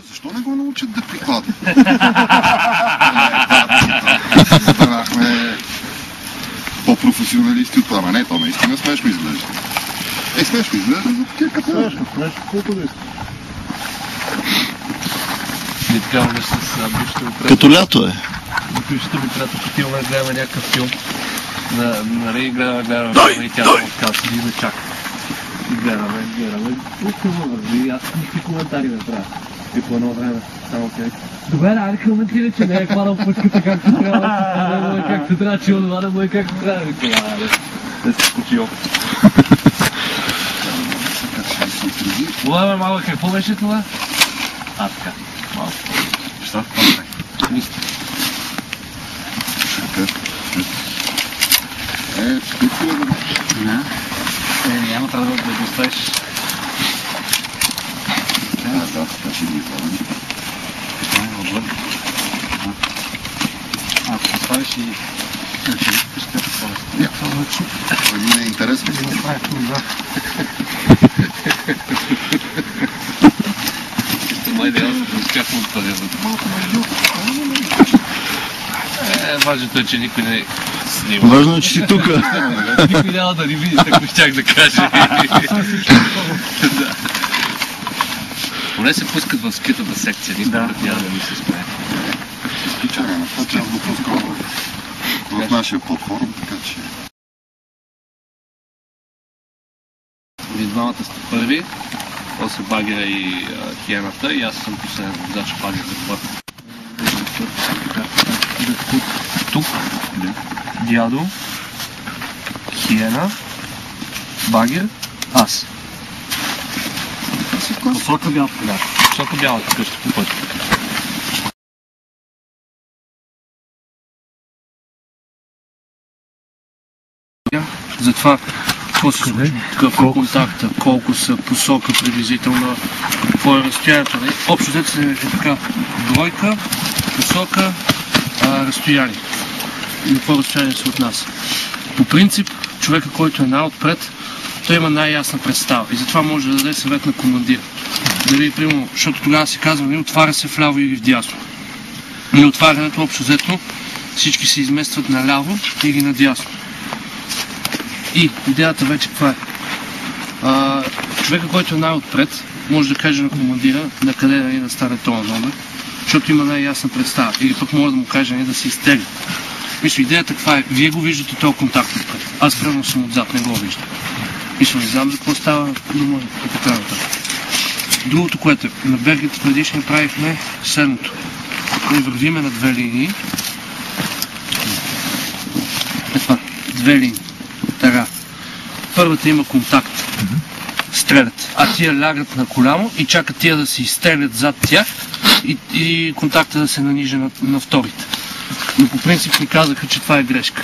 Защо не го научат да прикладва? Станахме по-професионалисти от това. Не, то наистина смешно изглежда. Смешно изглежда за такива като... Смешно, колко да иска. Не трябва с бившите приятели. Като лято е. Бившите ми приятели, отиваме да гледаме някакъв филм. Нали, гледаме и тя така седи да чака. И гледаме. И филма върви, аз никакви коментари не правя. И по едно време, само тя. Добре, айде коментира, че не е хванал пъчката както трябва, както трябва, че онова да му е както трябва. Да се скучи опит. Оле, малък, какво беше това? Така. Малко. Що? Мисля. Спитва да не. Няма трябва да го оставиш. Да, така ще ги излагам. Отвън. Ако се оставиш и... ще те сложиш. Това ми е интересно. Това е идеално, да успяхме от тази звук. Важното е, че никой не снима. Важно е, че си тук. Никой няма да ни види, ако щях да кажа. Поне се пускат в скритата секция, нищо да няма да ми се смее. Изключваме на това, че аз го по-скоро в нашия подфорум, така че... Вие двамата сте първи, после Багера и Хиената и аз съм последен водач Багер за първ. Тук, дядо, Хиена, Багер, аз. Посока бялата, да. Посока бялата къща по пътя. Затова какво се случва? Какъв е контакта, колко са посока приблизително, какво е разстоянието. Общо взето се е така бройка, посока, разстояние. И какво разстояние се отнася. По принцип, човека, който е най-отпред, той има най-ясна представа и затова може да даде съвет на командира. Дали, примерно, защото тогава се казва, не отваря се вляво или вдясно. И отварянето, общо взето, всички се изместват наляво или надясно. И идеята вече каква е? Човека, който е най-отпред, може да каже на командира на къде да стане този номер, защото има най-ясна представа. Или пък може да му каже да се изтегли. Мисля, идеята каква е? Вие го виждате този контакт отпред. Аз примерно съм отзад, не го виждам. Мисля, не знам за какво става дума и така нататък. Другото, което е, на бергите предишни направихме следното. Ние вървиме на две линии. Това, две линии. Така. Първата има контакт. Стрелят. А тия лягат на коляно и чакат тия да се изстрелят зад тях и контакта да се нанижи на вторите. Но по принцип ни казаха, че това е грешка.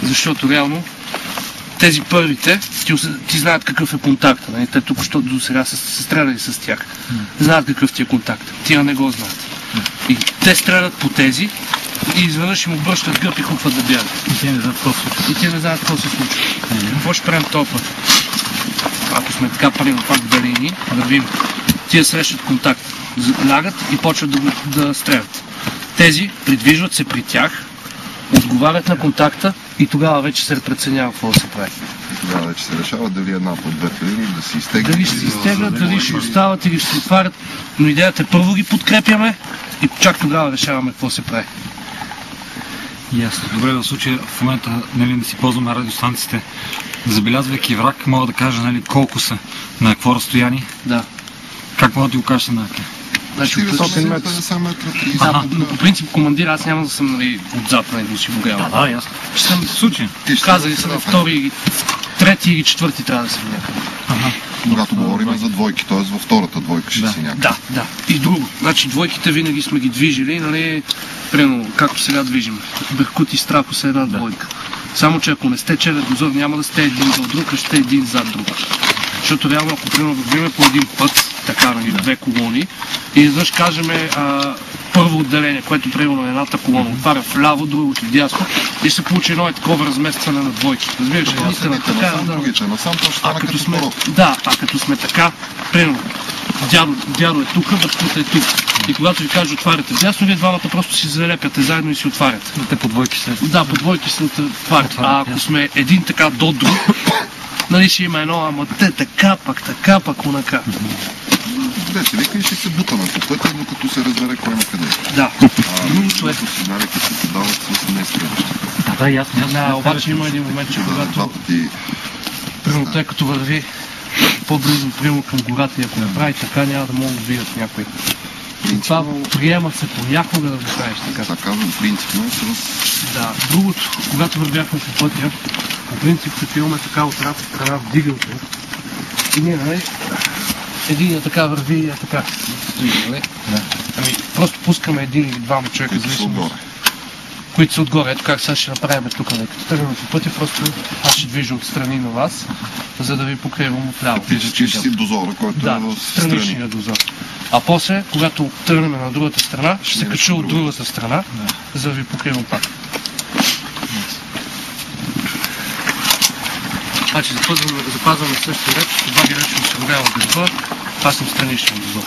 Защото реално тези първите, ти знаят какъв е контакта. Нали? Те тук, защото до сега са се стреляли с тях. Знаят какъв ти е контакт. Тия не го знаят. И те стрелят по тези и изведнъж им обръщат гъб и хупват да бягат. И те не знаят какво се случва. Какво ще правим този път? Ако сме така правим пак две линии, вървим. Тия срещат контакт. Лягат и почват да стрелят. Тези придвижват се при тях, отговарят на контакта и тогава вече се преценява какво да се прави. Тогава вече се решава дали една по двете линии да се изтеглят. Дали ще се изтеглят, дали ще остават или ще се отварят. Но идеята е първо ги подкрепяме и чак тогава решаваме какво се прави. Ясно. Добре, в случая в момента да си ползваме радиостанциите, забелязвайки враг, мога да кажа колко са, на какво разстояние. Да. Как мога да ти го кажеш на ръка? Значи, 450 метра, 30 но по принцип командир, аз няма да съм отзад, да си го грява. Да, ясно. Ще съм в случай. Казали са на втори, трети или четвърти трябва да съм някъде. Когато говорим за двойки, т.е. във втората двойка ще си някъде. Да. И друго. Значи двойките винаги сме ги движили, нали, примерно, както сега движим. Беркут и Страхо са една двойка. Само че ако не сте черен дозор, няма да сте един зад друг, а ще един зад друг. Защото реално, ако примерно вървим по един път, така, нали, две колони, и изведнъж кажем първо отделение, което примерно едната колона отваря вляво, другото вдясно и се получи едно такова разместване на двойки. Разбираш, наистина така. А като сме така, примерно, дядо е тук, бащата е тук. И когато ви кажа отваряте дясно, вие двамата просто си залепяте заедно и си отваряте. Те по двойки се. Да, по двойки се отварят. А ако сме един така до друг, нали ще има едно, ама те така пак унака. Вече вика и ще се бута на пътя, докато се разбере кой на къде. Да. Другото е, сигнали, като се дават с неспрящи. Да, ясно. Да, обаче има един момент, че когато... Два пъти Примерно, тъй като върви по-близо примерно към гората и ако направи така, няма да могат да видят някой. И това приема се понякога да го правиш така. така казвам, принципно е с... Да. Другото, когато вървяхме по пътя, по принцип като имаме така от една страна вдигането. И ние, нали, един така върви и така стои, нали? Да. Ами, просто пускаме един или двама човека, които са зависимо, отгоре. които са отгоре. Ето как сега ще направим тук, нали? Като тръгнем по пътя, просто аз ще движа отстрани на вас, за да ви покривам отляво. Фактически ще си дозора, който е Да, в страничния дозор. А после, когато тръгнем на другата страна, ще се кача от другата страна, за да ви покривам пак. Значи запазваме същия ред, това ги речем осигурява гърба, аз съм страничния дозор.